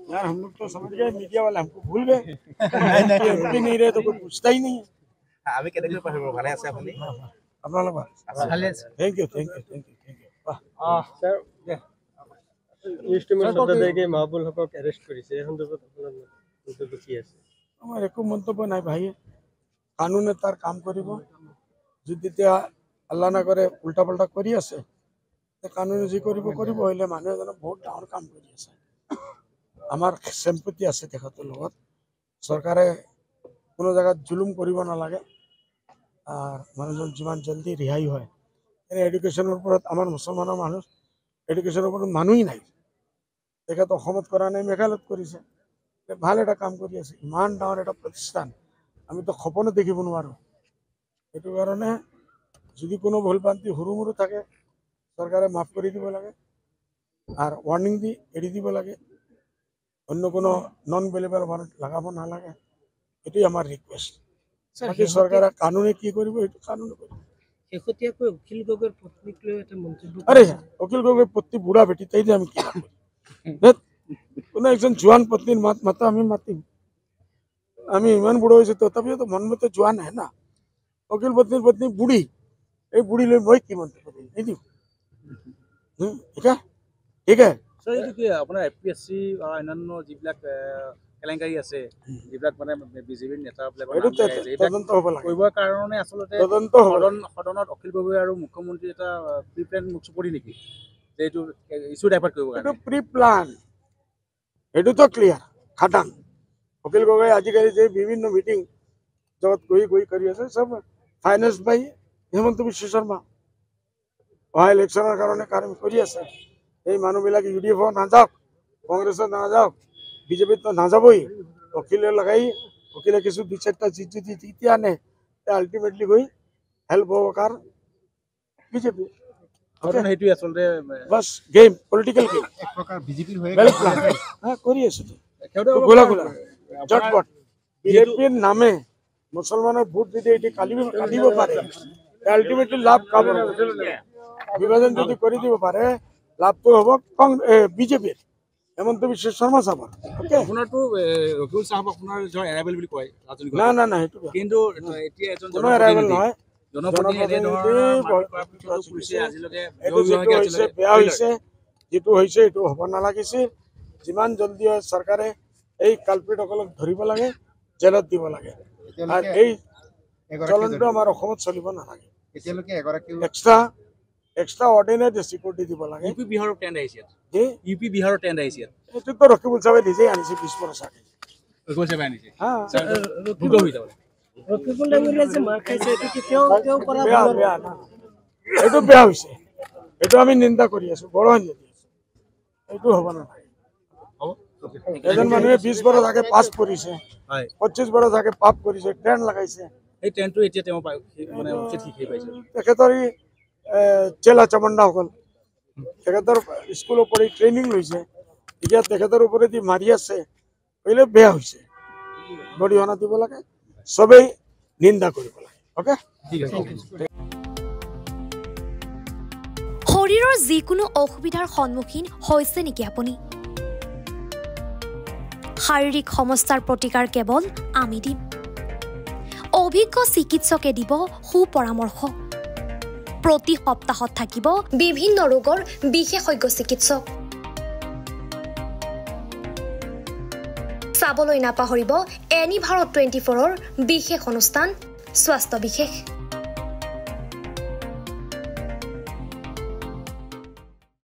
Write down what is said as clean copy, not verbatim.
यार हम लोग तो समझ गए मीडिया वाले हमको भूल गए एमपी नहीं रहे तो कोई पूछता ही नहीं है আমি কেনেকৈ পাৰিব ভালে আছে আপুনি আপোনালোক ভালে আছে थैंक यू স্যার ইস্টিমেট সদাদেকে মাহবুল হকক অ্যারেস্ট করেছে এখন তো আপনার মন্তব্য কি আছে আমার একো মন্তব্য নাই ভাই কানুনে তার কাম কৰিব যদি তেতিয়া আল্লাহ না কৰে উল্টা পাল্টা কৰি আছে কানুনে যি কৰিব হইলে মানুহ এজনে বহুত ডাঙৰ কাম কৰি আছে আমাৰ সম্পত্তি আছে তেখেতৰ লগত চৰকাৰে কোনো জায়গাত জুলুম কৰিব নালাগে আৰ মানুহজন যিমান জলদি ৰিহাই হয় এডুকেশ্যনৰ ওপৰত আমাৰ মুছলমানৰ মানুহ এডুকেশ্যনৰ ওপৰত মানুহেই নাই তেখেত অসমত কৰা নাই মেঘালয়ত কৰিছে ভাল এটা কাম কৰি আছে ইমান ডাঙৰ এটা প্ৰতিষ্ঠান আমি তো সপনো দেখিব নোৱাৰো এইটো কাৰণে যদি কোনো ভুলভ্ৰান্তি হুৰুমুৰু থাকে চৰকাৰে মাফ কৰি দিব লাগে আর ওয়ার্নিং দি এড়ি দিব লাগে অন্য কোনো নন বেলেবল ওয়ারেন্ট লাগাব নালাগে এটাই আমার রিকোয়েস্ট বাকি সরকার কানুনে কি করব এটা কানুনে করব শেহতীয়াকৈ অখিল গগৈৰ পত্নীক লৈ এটা মন্তব্য আরে অখিল গগৈ পত্নী বুঢ়া বেটি তাই যে আমি কি কোনো একজন জোয়ান পত্নীর মাতা আমি মাতিম আমি ইমান বুঢ়া হয়েছে তথাপিও তো মন মতো জোয়ান হে না অখিল পত্নীর পত্নী বুঢ়ী এই বুঢ়ী লৈ মই কি মন্তব্য দিম নিদিম ঠিক আছে ঠিক আছে স্যার এইটো কি আপোনাৰ এপিএসসি আৰু অন্যান্য যিবিলাক কেলেংকাৰী আছে যিবিলাক মানে বিজেপিৰ নেতাবিলাকৰ তদন্ত হ'ব লাগে কৰিবৰ কাৰণে আসলতে তদন্ত সদনত অখিল গগৈ আৰু মুখ্যমন্ত্ৰী এটা প্ৰি প্লেন মুখচুপৰি নেকি যে এইটো ইস্যু ডাইভাৰ্ট কৰিব এইটো প্ৰি প্লান এইটো তো ক্লিয়াৰ খাটাং অখিল গগৈ আজিকালি যে বিভিন্ন মিটিং জগত গৈ কৰি আছে সব ফাইনেন্স বাই হিমন্ত বিশ্ব শৰ্মা অহা ইলেকশ্যনৰ কাৰণে কাম কৰি আছে এই মানুহবিলাক ইউডিএফ নাযাওক কংগ্ৰেছত নাযাওক বিজেপিত তো নাযাবই অখিলে লগাই অখিলে কিছু দুই চাৰটা জিত যদি জিতে আনে আলটিমেটলি গৈ হেল্প হ'ব কাৰ বিজেপি সেইটোৱে আসলতে বাস গেম পলিটিক্যাল গেম এক প্রকার বিজেপির হয়ে ওয়েল প্ল্যান হ্যাঁ করি আছে তো গোলা জটপট বিজেপির নামে মুসলমানের ভোট যদি এটি কাটিব পারে আলটিমেটলি লাভ কাব বিভাজন যদি করে দিব পারে লাভ তো হব বিজেপির হেমন্ত বিশ্ব শর্মা সাহেব আপোনাৰটো ৰকিউল সাহেব আপোনাৰ এৰাইবেল বুলি কয় না না না সেইটো কিন্তু এতিয়া এজন কোনো এৰাইবেল নহয় বেয়া হৈছে যেটো হৈছে এইটো হ'ব নালাগিছিল যিমান জলদি হয় চৰকাৰে এই কালপিটসকলক ধৰিব লাগে জেলত দিব লাগে আৰু এই চলনটো আমাৰ অসমত চলিব নালাগে এতিয়ালৈকে এগৰাকী এক্সট্ৰা অৰ্ডিনেৰি সিকিউৰিটি দিব লাগে ইউপি বিহাৰৰ টেন্ড আহিছে ইউপি বিহাৰৰ টেন্ড আহিছে এইটো তো ৰকিবুল সাহেবে নিজেই আনিছে 20 বছৰ আগে ৰকিবুল সাহেবে আনিছে হ্যাঁ ৰকিবুল ডাঙৰীয়া যে মাৰ খাইছে এইটো কেতিয়াও পৰা বেয়া না এইটো বেয়া হৈছে এইটো আমি নিন্দা কৰি আছো বড় আনি এইটো হ'ব নালাগে এজন মানুহে 20 বছৰ আগে পাছ কৰিছে 25 বছৰ আগে পাপ কৰিছে ট্ৰেন লগাইছে এই ট্ৰেনটো এতিয়া তেওঁ মানে উচিত শিক্ষা পাইছে তেখেতৰ চেলা চামণ্ডা সকল তেখেতৰ স্কুলৰ পঢ়ি ট্ৰেইনিং লৈছে এতিয়া তেখেতৰ ওপৰেদি মাৰি আছে পहिले বেয়া হৈছে গৰিহণা দিব লাগে সবেই নিন্দা কৰিব লাগে ওকে ঠিক আছে শৰীৰৰ যিকোনো অসুবিধাৰ সন্মুখীন হৈছে নেকি আপুনি শাৰীৰিক সমস্যাৰ প্ৰতিকাৰ কেৱল আমি দিম অভিজ্ঞ চিকিৎসকে দিব সুপৰামৰ্শ প্ৰতি সপ্তাহত থাকিব বিভিন্ন ৰোগৰ বিশেষজ্ঞ চিকিৎসক চাবলৈ নাপাহৰিব এনি ভাৰত 24ৰ বিশেষ অনুষ্ঠান স্বাস্থ্য বিশেষ